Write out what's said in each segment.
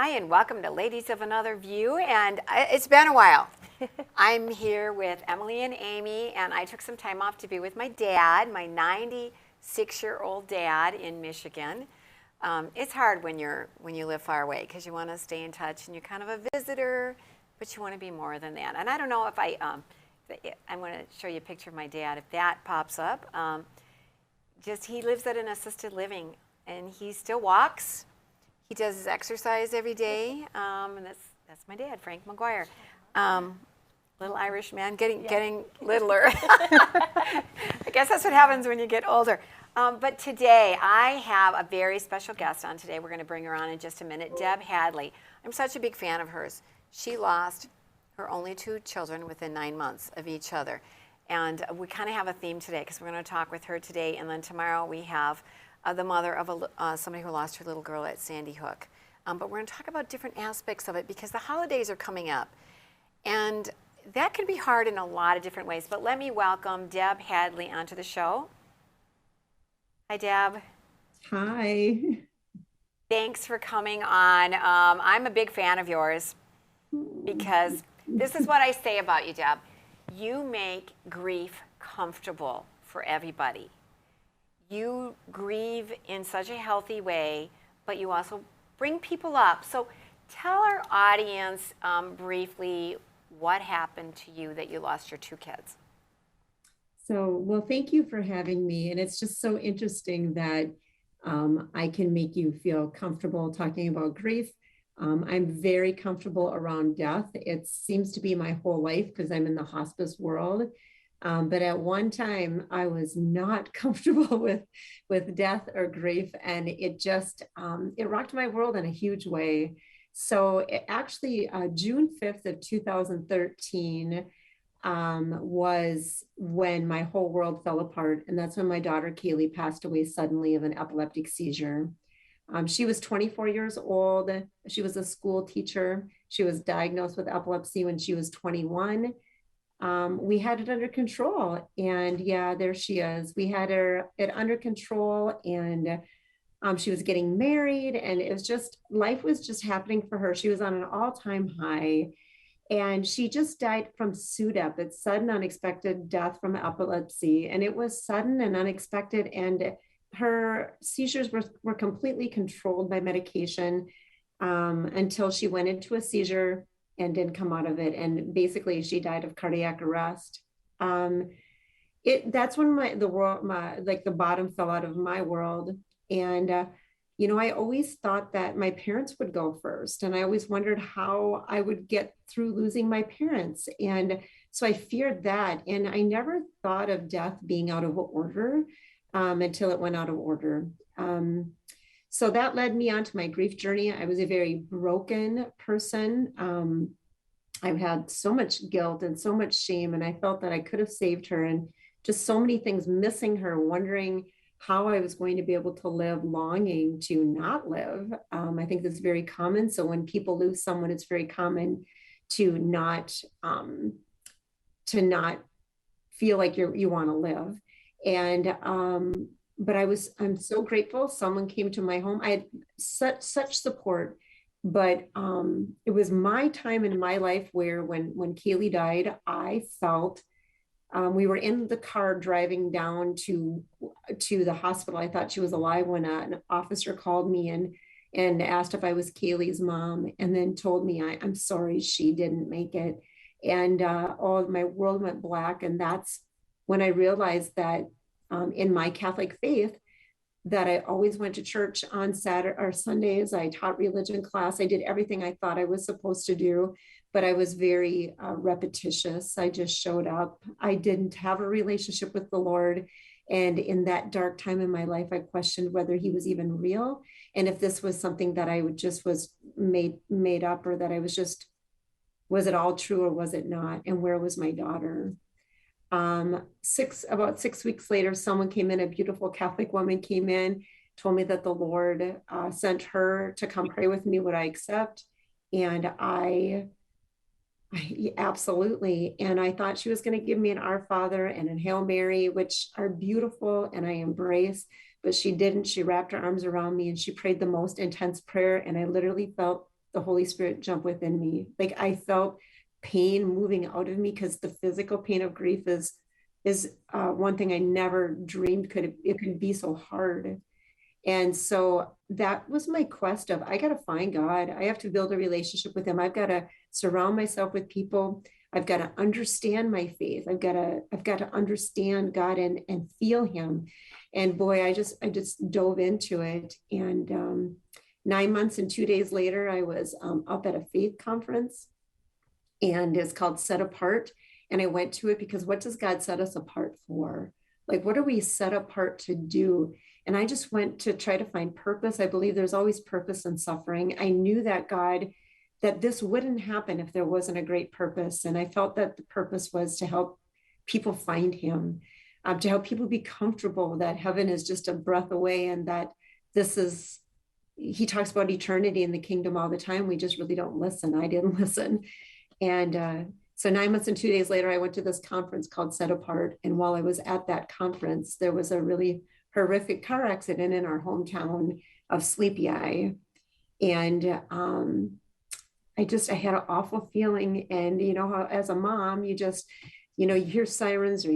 Hi, and welcome to Ladies of Another View. And it's been a while. I'm here with Emily and Amy, and I took some time off to be with my dad, my 96-year-old dad in Michigan. It's hard when you live far away because you want to stay in touch, and you're kind of a visitor, but you want to be more than that. And I don't know if I'm going to show you a picture of my dad if that pops up. Just he lives at an assisted living, and he still walks. He does his exercise every day, and that's my dad, Frank McGuire. Little Irish man, getting littler. I guess that's what happens when you get older. But today, I have a very special guest on today. We're going to bring her on in just a minute, Deb Hadley. I'm such a big fan of hers. She lost her only two children within 9 months of each other. And we kind of have a theme today because we're going to talk with her today, and then tomorrow we have the mother of somebody who lost her little girl at Sandy Hook. But we're going to talk about different aspects of it because the holidays are coming up. And that can be hard in a lot of different ways. But let me welcome Deb Hadley onto the show. Hi, Deb. Hi. Thanks for coming on. I'm a big fan of yours because this is what I say about you, Deb. You make grief comfortable for everybody. You grieve in such a healthy way, but you also bring people up. So tell our audience briefly what happened to you that you lost your two kids. Well, thank you for having me. And it's just so interesting that I can make you feel comfortable talking about grief. I'm very comfortable around death. It seems to be my whole life because I'm in the hospice world. But at one time, I was not comfortable with death or grief, and it just it rocked my world in a huge way. So actually, June 5th of 2013 was when my whole world fell apart, and that's when my daughter Kaylee passed away suddenly of an epileptic seizure. She was 24 years old. She was a school teacher. She was diagnosed with epilepsy when she was 21. We had it under control, and yeah, there she is. We had it under control, and she was getting married, and it was just, life was just happening for her. She was on an all-time high, and she just died from SUDEP. It's sudden unexpected death from epilepsy, and it was sudden and unexpected, and her seizures were completely controlled by medication until she went into a seizure and didn't come out of it. And basically she died of cardiac arrest. That's when the bottom fell out of my world. And, I always thought that my parents would go first. And I always wondered how I would get through losing my parents. And so I feared that. And I never thought of death being out of order until it went out of order. So that led me onto my grief journey. I was a very broken person. I've had so much guilt and so much shame, and I felt that I could have saved her, and just so many things missing her, wondering how I was going to be able to live, longing to not live. I think that's very common. So when people lose someone, it's very common to not feel like you want to live. And but I'm so grateful someone came to my home. I had such support, but it was my time in my life where when Kaylee died, I felt we were in the car driving down to the hospital. I thought she was alive when an officer called me and asked if I was Kaylee's mom, and then told me I'm sorry, she didn't make it. And my world went black. And that's when I realized that in my Catholic faith, that I always went to church on Saturday or Sundays. I taught religion class. I did everything I thought I was supposed to do, but I was very repetitious. I just showed up. I didn't have a relationship with the Lord. And in that dark time in my life, I questioned whether he was even real. And if this was something that I was made up, or that was it all true or was it not? And where was my daughter? About 6 weeks later, someone came in, a beautiful Catholic woman came in, told me that the Lord sent her to come pray with me. Would I accept? And I absolutely. And I thought she was going to give me an Our Father and a Hail Mary, which are beautiful and I embrace, but she didn't. She wrapped her arms around me and she prayed the most intense prayer. And I literally felt the Holy Spirit jump within me. Like I felt pain moving out of me, because the physical pain of grief is one thing I never dreamed it could be so hard. And so that was my quest of, I got to find God. I have to build a relationship with him. I've got to surround myself with people. I've got to understand my faith. I've got to understand God and feel him. And boy, I just dove into it. And 9 months and 2 days later, I was up at a faith conference, and it's called Set Apart. And I went to it because what does God set us apart for? Like, what are we set apart to do? And I just went to try to find purpose. I believe there's always purpose in suffering. I knew that this wouldn't happen if there wasn't a great purpose. And I felt that the purpose was to help people find him, to help people be comfortable that heaven is just a breath away, and that this is, he talks about eternity in the kingdom all the time. We just really don't listen. I didn't listen. And so 9 months and 2 days later, I went to this conference called Set Apart. And while I was at that conference, there was a really horrific car accident in our hometown of Sleepy Eye. And I had an awful feeling. And you know how as a mom, you hear sirens, or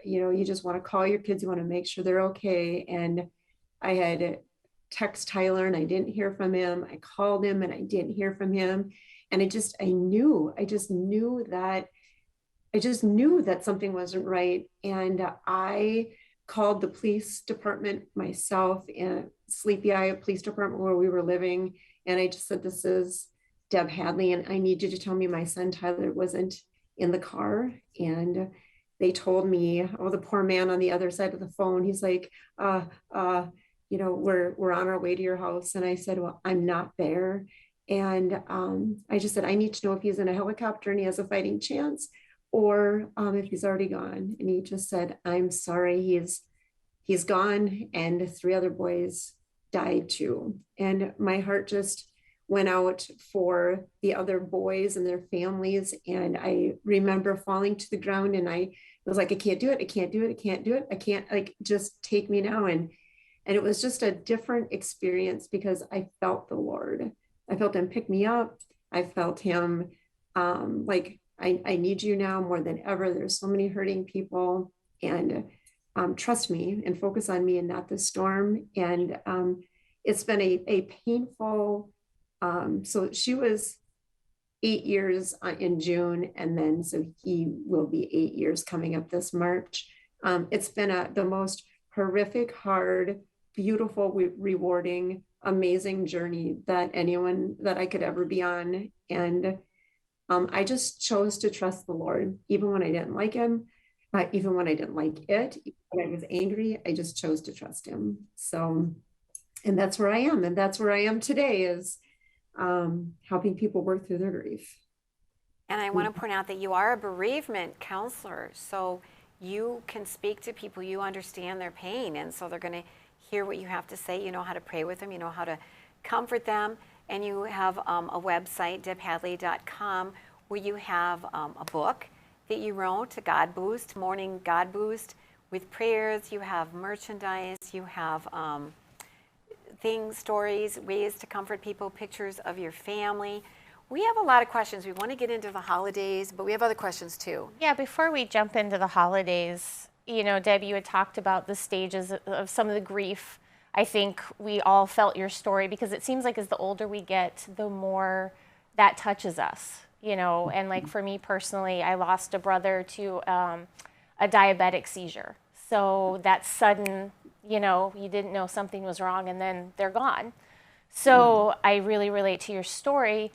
you just want to call your kids, you want to make sure they're okay. And I had text Tyler and I didn't hear from him. I called him and I didn't hear from him. And I just knew that something wasn't right. And I called the police department myself, in Sleepy Eye Police Department where we were living. And I just said, this is Deb Hadley, and I need you to tell me my son Tyler wasn't in the car. And they told me, oh, the poor man on the other side of the phone, he's like, we're on our way to your house. And I said, well, I'm not there. And I just said, I need to know if he's in a helicopter and he has a fighting chance, or if he's already gone. And he just said, I'm sorry, he's gone. And 3 other boys died too. And my heart just went out for the other boys and their families. And I remember falling to the ground, and I was like, I can't do it. I can't do it. I can't do it. I can't, like, just take me now. And it was just a different experience, because I felt the Lord. I felt him pick me up. I felt him like, I need you now more than ever. There's so many hurting people, and trust me and focus on me and not the storm. And it's been a painful, so she was 8 years in June, and then so he will be 8 years coming up this March. It's been the most horrific, hard, beautiful, rewarding, amazing journey that I could ever be on. And I just chose to trust the Lord, even when I didn't like him, even when I didn't like it, even when I was angry, I just chose to trust him. So, and that's where I am. And that's where I am today, is helping people work through their grief. And I want to point out that you are a bereavement counselor. So you can speak to people, you understand their pain. And so they're going to hear what you have to say. You know how to pray with them, you know how to comfort them. And you have a website, debhadley.com, where you have a book that you wrote, a God Boost, Morning God Boost, with prayers. You have merchandise, you have things, stories, ways to comfort people, pictures of your family. We have a lot of questions. We want to get into the holidays, but we have other questions too. Yeah, before we jump into the holidays, Deb, you had talked about the stages of some of the grief. I think we all felt your story, because it seems like as the older we get, the more that touches us, and like for me personally, I lost a brother to a diabetic seizure. So that sudden, you didn't know something was wrong, and then they're gone. So I really relate to your story.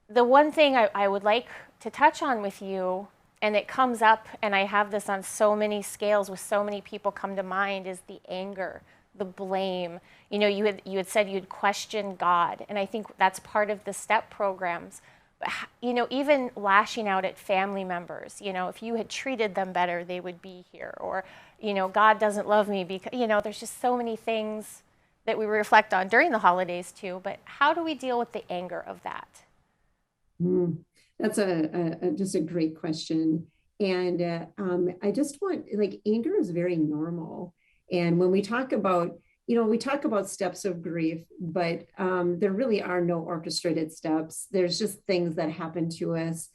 The one thing I would like to touch on with you, and it comes up, and I have this on so many scales with so many people come to mind, is the anger, the blame. You had said you'd question God, and I think that's part of the STEP programs. But even lashing out at family members, if you had treated them better, they would be here. Or, God doesn't love me because, there's just so many things that we reflect on during the holidays too. But how do we deal with the anger of that? That's just a great question. And I just want, like, anger is very normal. And when we talk about we talk about steps of grief, but there really are no orchestrated steps. There's just things that happen to us.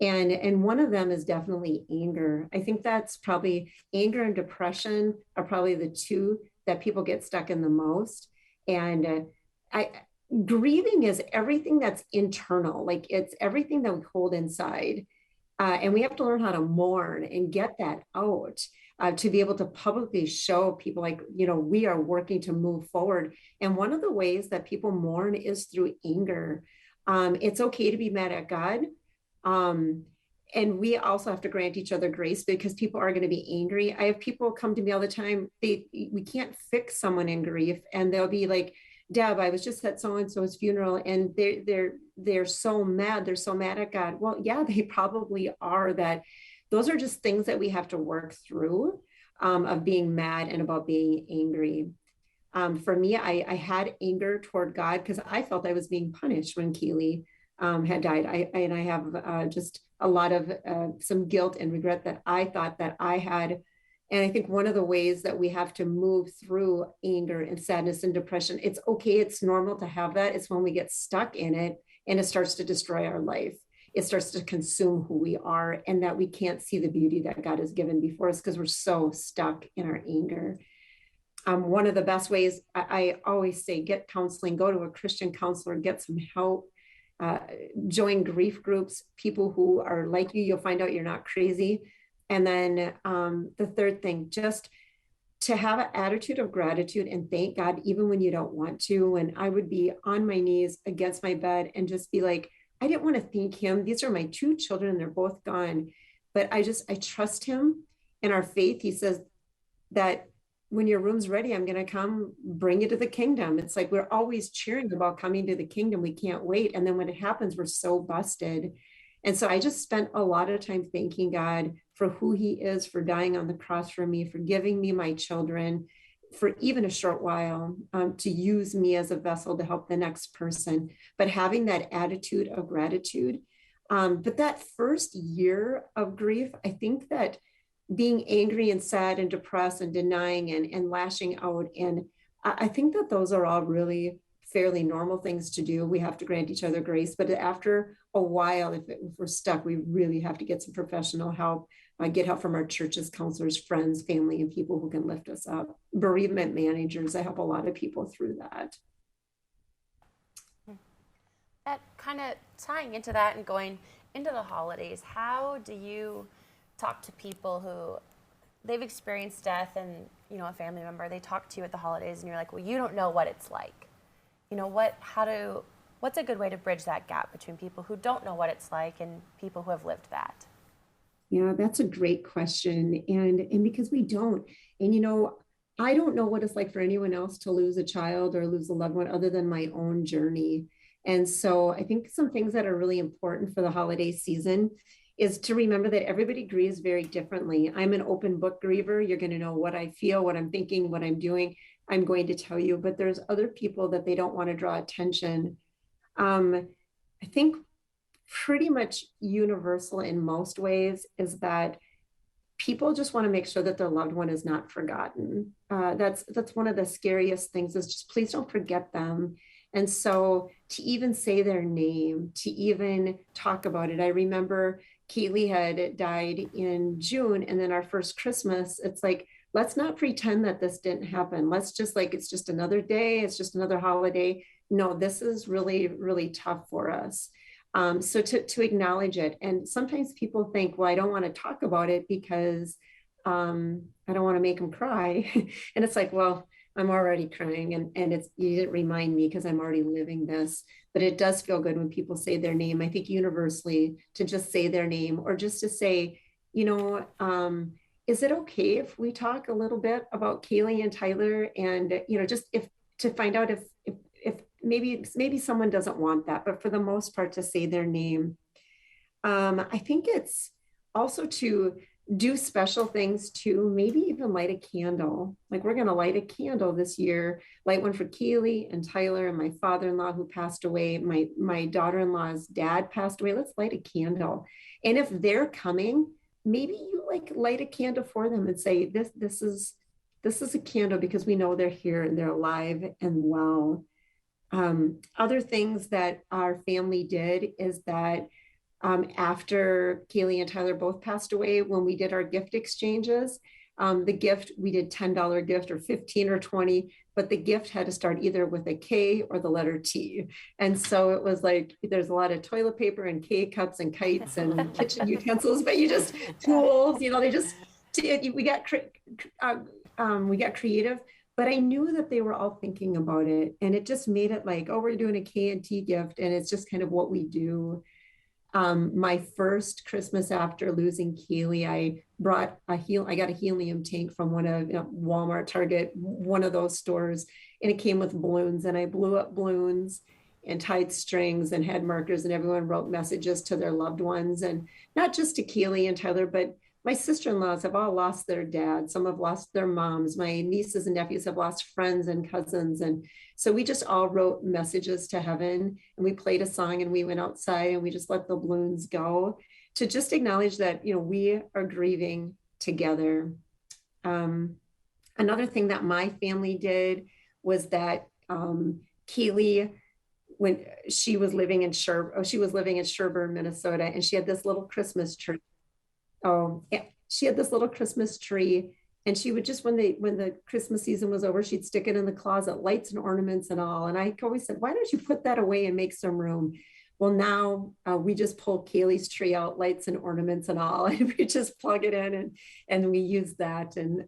And one of them is definitely anger. I think that's probably anger and depression are probably the two that people get stuck in the most. And I grieving is everything that's internal, like it's everything that we hold inside. And we have to learn how to mourn and get that out to be able to publicly show people like, we are working to move forward. And one of the ways that people mourn is through anger. It's okay to be mad at God. And we also have to grant each other grace because people are going to be angry. I have people come to me all the time. We can't fix someone in grief, and they'll be like, Deb, I was just at so-and-so's funeral and they're so mad. They're so mad at God. Well, yeah, they probably are. That those are just things that we have to work through of being mad and about being angry. For me, I had anger toward God because I felt I was being punished when Keely had died. I have just a lot of some guilt and regret that I thought that I had. And I think one of the ways that we have to move through anger and sadness and depression, it's okay, it's normal to have that. It's when we get stuck in it and it starts to destroy our life. It starts to consume who we are, and that we can't see the beauty that God has given before us because we're so stuck in our anger. One of the best ways, I always say, get counseling, go to a Christian counselor, get some help, join grief groups, people who are like you, you'll find out you're not crazy. And then the third thing, just to have an attitude of gratitude and thank God, even when you don't want to. And I would be on my knees against my bed and just be like, I didn't want to thank him. These are my two children and they're both gone. But I trust him in our faith. He says that when your room's ready, I'm going to come bring you to the kingdom. It's like, we're always cheering about coming to the kingdom. We can't wait. And then when it happens, we're so busted. And so I just spent a lot of time thanking God for who he is, for dying on the cross for me, for giving me my children, for even a short while to use me as a vessel to help the next person, but having that attitude of gratitude. But that first year of grief, I think that being angry and sad and depressed and denying and lashing out, and I think that those are all really fairly normal things to do. We have to grant each other grace, but after a while, if we're stuck, we really have to get some professional help, get help from our churches, counselors, friends, family, and people who can lift us up. Bereavement managers, I help a lot of people through that. That kind of tying into that and going into the holidays, how do you talk to people who they've experienced death and, a family member, they talk to you at the holidays and you're like, well, you don't know what it's like. What's a good way to bridge that gap between people who don't know what it's like and people who have lived that? Yeah, that's a great question. And because we don't, and I don't know what it's like for anyone else to lose a child or lose a loved one other than my own journey. And so I think some things that are really important for the holiday season is to remember that everybody grieves very differently. I'm an open book griever. You're going to know what I feel, what I'm thinking, what I'm doing. I'm going to tell you, but there's other people that they don't want to draw attention. I think pretty much universal in most ways is that people just want to make sure that their loved one is not forgotten. That's one of the scariest things, is just please don't forget them. And so to even say their name, to even talk about it. I remember Kaylee had died in June, and then our first Christmas, it's like, let's not pretend that this didn't happen. Let's just it's just another day. It's just another holiday. No, this is really, really tough for us. So to acknowledge it. And sometimes people think, well, I don't want to talk about it because I don't want to make them cry. And it's like, well, I'm already crying, and you didn't remind me because I'm already living this. But it does feel good when people say their name. I think universally to just say their name, or just to say, is it okay if we talk a little bit about Kaylee and Tyler? And, just if to find out if maybe someone doesn't want that, but for the most part, to say their name. I think it's also to do special things too, maybe even light a candle. Like, we're going to light a candle this year, light one for Kaylee and Tyler and my father-in-law who passed away. My daughter-in-law's dad passed away. Let's light a candle. And if they're coming, maybe you light a candle for them and say, this is this is a candle because we know they're here and they're alive and well. Other things that our family did is that after Kaylee and Tyler both passed away, when we did our gift exchanges, the gift, we did $10 gift or 15 or 20, but the gift had to start either with a K or the letter T. And so it was like, there's a lot of toilet paper and K cups and kites and kitchen utensils, but you just tools, they just, we got creative, but I knew that they were all thinking about it. And it just made it like, oh, we're doing a K and T gift. And it's just kind of what we do. My first Christmas after losing Kaylee, I got a helium tank from one of Walmart, Target, one of those stores, and it came with balloons, and I blew up balloons and tied strings and had markers, and everyone wrote messages to their loved ones, and not just to Kaylee and Tyler, but my sister-in-laws have all lost their dads. Some have lost their moms. My nieces and nephews have lost friends and cousins. And so we just all wrote messages to heaven, and we played a song, and we went outside and we just let the balloons go to just acknowledge that, we are grieving together. Another thing that my family did was that Kaylee, when she was living in Sherburne, Minnesota, and she had this little Christmas tree. Oh, yeah. She had this little Christmas tree, and she would just, when the Christmas season was over, she'd stick it in the closet, lights and ornaments and all. And I always said, why don't you put that away and make some room? Well, now we just pull Kaylee's tree out, lights and ornaments and all, and we just plug it in and we use that. And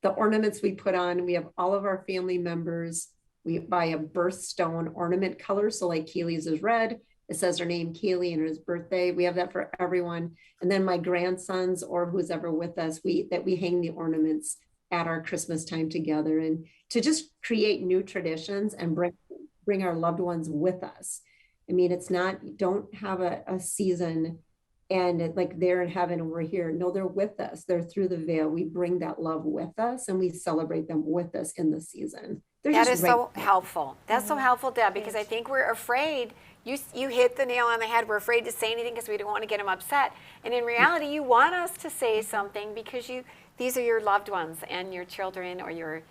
the ornaments we put on, we have all of our family members. We buy a birthstone ornament color. So like Kaylee's is red. It says her name, Kaylee, and her birthday. We have that for everyone. And then my grandsons or who's ever with us, we hang the ornaments at our Christmas time together, and to just create new traditions and bring our loved ones with us. I mean, it's not, you don't have a season and like they're in heaven and we're here. No, they're with us. They're through the veil. We bring that love with us and we celebrate them with us in the season. That is so helpful. That's so helpful, Deb, because I think we're afraid. You hit the nail on the head. We're afraid to say anything because we don't want to get them upset. And in reality, you want us to say something because these are your loved ones and your children or your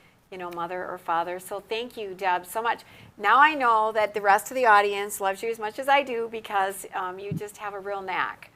mother or father. So thank you, Deb, so much. Now I know that the rest of the audience loves you as much as I do because you just have a real knack